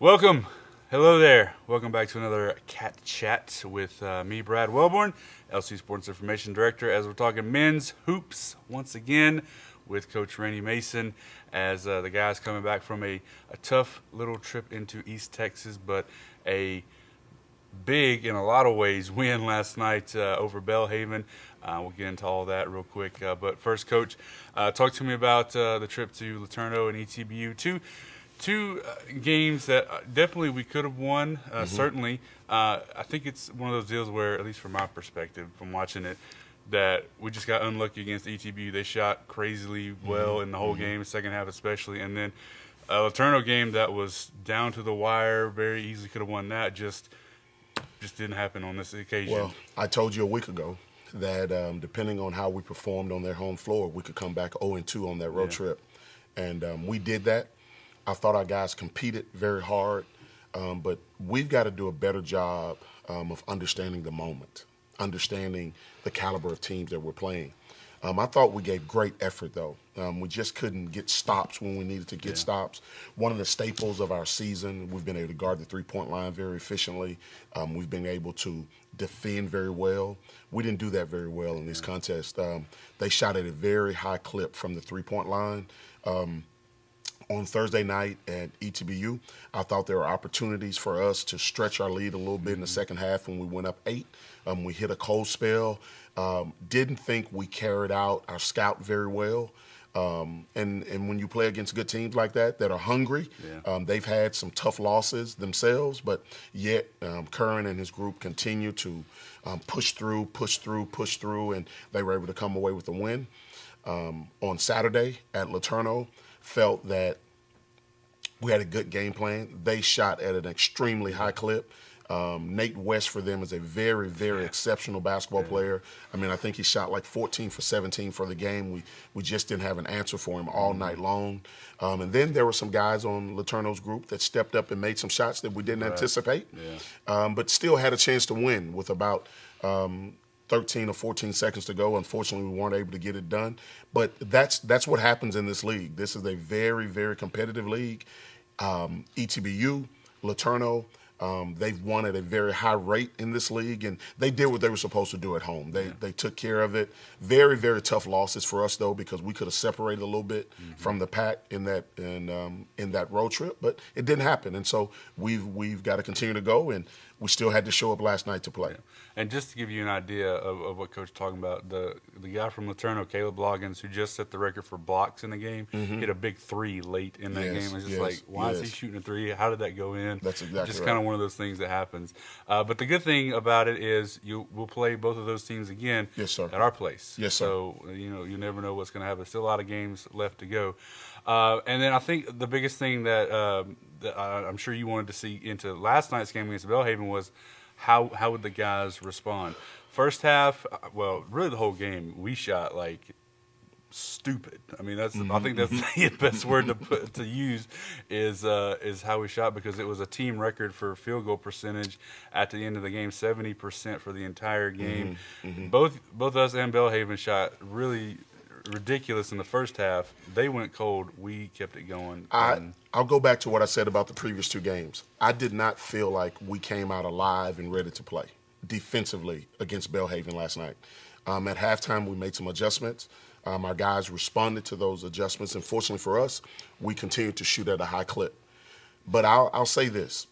Welcome. Hello there. Welcome back to another Cat Chat with me, Brad Wellborn, LC Sports Information Director, as we're talking men's hoops once again with Coach Reni Mason as the guys coming back from a tough little trip into East Texas, but a big, in a lot of ways, win last night over Belhaven. We'll get into all that real quick. But first, Coach, talk to me about the trip to Laterno and ETBU. Two games that definitely we could have won, certainly. I think it's one of those deals where, at least from my perspective, from watching it, that we just got unlucky against ETBU. They shot crazily well in the whole game, second half especially. And then a Laterno game that was down to the wire, very easily could have won that, just didn't happen on this occasion. Well, I told you a week ago that depending on how we performed on their home floor, we could come back 0-2 on that road trip. And we did that. I thought our guys competed very hard, but we've got to do a better job of understanding the moment, understanding the caliber of teams that we're playing. I thought we gave great effort, though. We just couldn't get stops when we needed to get stops. One of the staples of our season, we've been able to guard the three-point line very efficiently. We've been able to defend very well. We didn't do that very well in this contest. They shot at a very high clip from the three-point line. On Thursday night at ETBU, I thought there were opportunities for us to stretch our lead a little bit in the second half when we went up 8. We hit a cold spell. Didn't think we carried out our scout very well. And when you play against good teams like that are hungry, they've had some tough losses themselves, but yet Curran and his group continue to push through, and they were able to come away with a win. On Saturday at Laterno, felt that we had a good game plan. They shot at an extremely high clip. Nate West for them is a very, very exceptional basketball player. I mean, I think he shot like 14 for 17 for the game. We just didn't have an answer for him all night long. And then there were some guys on Laterno's group that stepped up and made some shots that we didn't anticipate, but still had a chance to win with about 13 or 14 seconds to go. Unfortunately, we weren't able to get it done. But that's what happens in this league. This is a very, very competitive league. ETBU, Laterno, they've won at a very high rate in this league, and they did what they were supposed to do at home. They took care of it. Very, very tough losses for us, though, because we could have separated a little bit from the pack in that road trip, but it didn't happen. And so we've got to continue to go, and we still had to show up last night to play. Yeah. And just to give you an idea of what Coach is talking about, the guy from Laterno, Caleb Loggins, who just set the record for blocks in the game, hit a big 3 late in that game. It's just like, why is he shooting a 3? How did that go in? That's exactly just right. kind of one of those things that happens. But the good thing about it is we'll play both of those teams again at our place. Yes, sir. So, you never know what's going to happen. Still a lot of games left to go. And then I think the biggest thing that I'm sure you wanted to see into last night's game against Belhaven was how would the guys respond. First half, well, really the whole game, we shot like stupid. I mean, I think that's the best word to use is how we shot, because it was a team record for field goal percentage at the end of the game, 70% for the entire game. Both us and Belhaven shot really ridiculous in the first half. They went cold. We kept it going. I'll go back to what I said about the previous 2 games. I did not feel like we came out alive and ready to play defensively against Belhaven last night. At halftime, we made some adjustments. Our guys responded to those adjustments, and fortunately for us, we continued to shoot at a high clip. But I'll say this.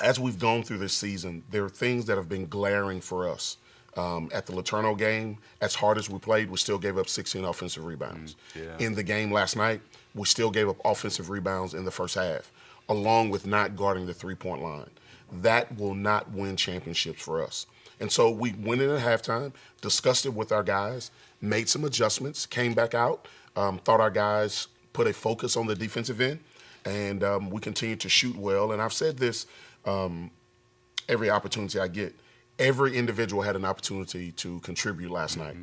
As we've gone through this season, there are things that have been glaring for us. At the Laterno game, as hard as we played, we still gave up 16 offensive rebounds. In the game last night, we still gave up offensive rebounds in the first half, along with not guarding the three-point line. That will not win championships for us. And so we went in at halftime, discussed it with our guys, made some adjustments, came back out, thought our guys put a focus on the defensive end, and we continued to shoot well. And I've said this every opportunity I get. Every individual had an opportunity to contribute last night.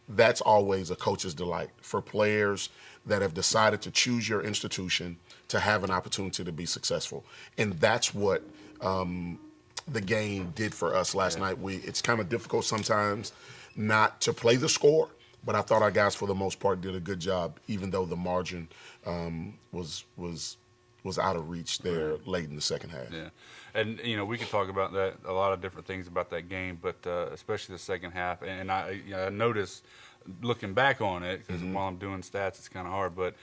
That's always a coach's delight for players that have decided to choose your institution to have an opportunity to be successful. And that's what the game did for us last night. It's kind of difficult sometimes not to play the score, but I thought our guys for the most part did a good job, even though the margin was was out of reach there late in the second half. Yeah. And, we could talk about that, a lot of different things about that game, but especially the second half. And I noticed, looking back on it, because while I'm doing stats, it's kind of hard, but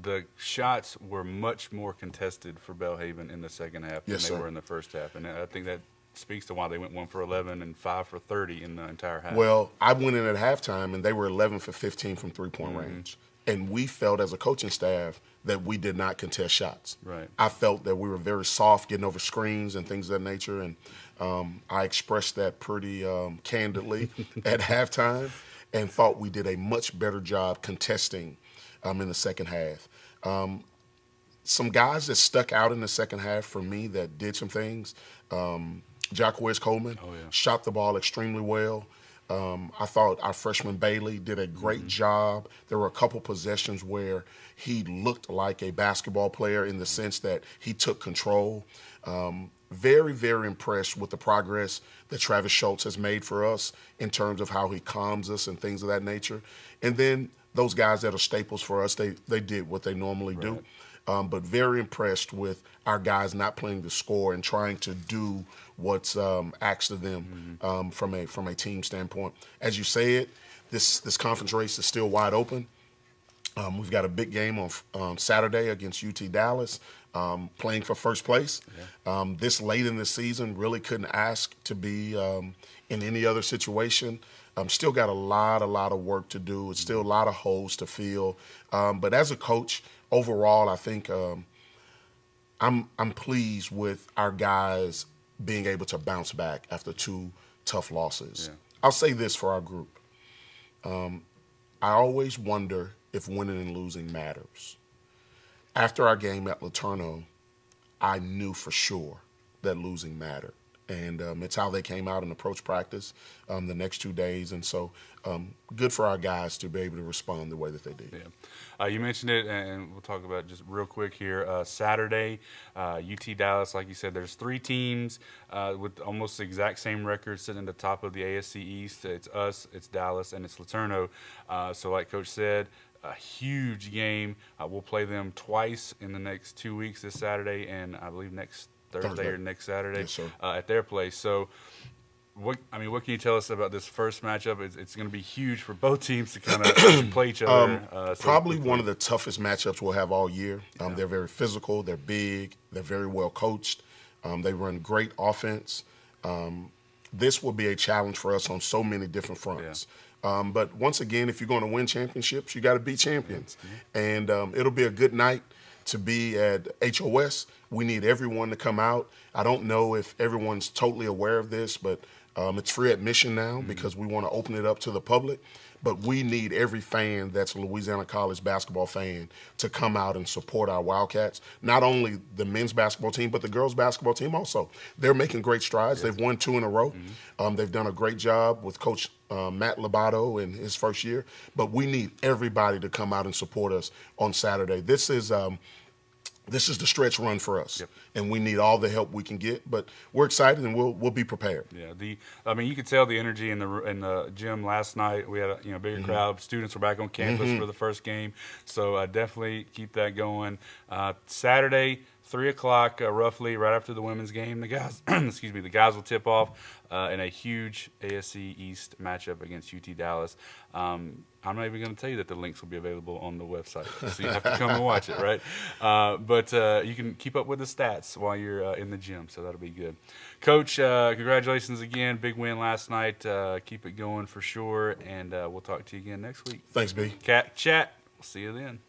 the shots were much more contested for Belhaven in the second half than they were in the first half. And I think that speaks to why they went 1 for 11 and 5 for 30 in the entire half. Well, I went in at halftime, and they were 11 for 15 from three-point range. And we felt as a coaching staff that we did not contest shots. Right. I felt that we were very soft getting over screens and things of that nature, and I expressed that pretty candidly at halftime and thought we did a much better job contesting in the second half. Some guys that stuck out in the second half for me that did some things, Jacquez Coleman shot the ball extremely well. I thought our freshman Bailey did a great job. There were a couple possessions where he looked like a basketball player in the sense that he took control. Very, very impressed with the progress that Travis Schultz has made for us in terms of how he calms us and things of that nature. And then those guys that are staples for us, they did what they normally do. But very impressed with our guys not playing the score and trying to do what's asked of them from a team standpoint. As you say it, this conference race is still wide open. We've got a big game on Saturday against UT Dallas, playing for first place. This late in the season, really couldn't ask to be in any other situation. Still got a lot of work to do. It's still a lot of holes to fill. But as a coach, overall, I think I'm pleased with our guys being able to bounce back after 2 tough losses. I'll say this for our group. I always wonder if winning and losing matters. After our game at Laterno, I knew for sure that losing mattered. And it's how they came out and approached practice the next 2 days. And so good for our guys to be able to respond the way that they did. You mentioned it, and we'll talk about it just real quick here. Saturday, UT Dallas, like you said, there's 3 teams with almost the exact same record sitting at the top of the ASC East. It's us, it's Dallas, and it's Laterno. So like Coach said, a huge game. We'll play them twice in the next 2 weeks, this Saturday and I believe next Thursday or next Saturday at their place. So, what can you tell us about this first matchup? It's going to be huge for both teams to kind of play each other. Probably one of the toughest matchups we'll have all year. They're very physical. They're big. They're very well coached. They run great offense. This will be a challenge for us on so many different fronts. But once again, if you're going to win championships, you got to be champions. And it'll be a good night to be at HOS. We need everyone to come out. I don't know if everyone's totally aware of this, but it's free admission now because we want to open it up to the public. But we need every fan that's a Louisiana College basketball fan to come out and support our Wildcats. Not only the men's basketball team, but the girls' basketball team also. They're making great strides. They've won 2 in a row. They've done a great job with Coach Matt Lobato in his first year. But we need everybody to come out and support us on Saturday. This is the stretch run for us, and we need all the help we can get. But we're excited, and we'll be prepared. You could tell the energy in the gym last night. We had a bigger crowd. Students were back on campus for the first game, so definitely keep that going. Saturday, 3 o'clock, roughly right after the women's game, the guys, the guys will tip off in a huge ASC East matchup against UT Dallas. I'm not even going to tell you that the links will be available on the website, so you have to come and watch it, right? But you can keep up with the stats while you're in the gym, so that'll be good. Coach, congratulations again. Big win last night. Keep it going for sure, and we'll talk to you again next week. Thanks, B. Cat Chat. We'll see you then.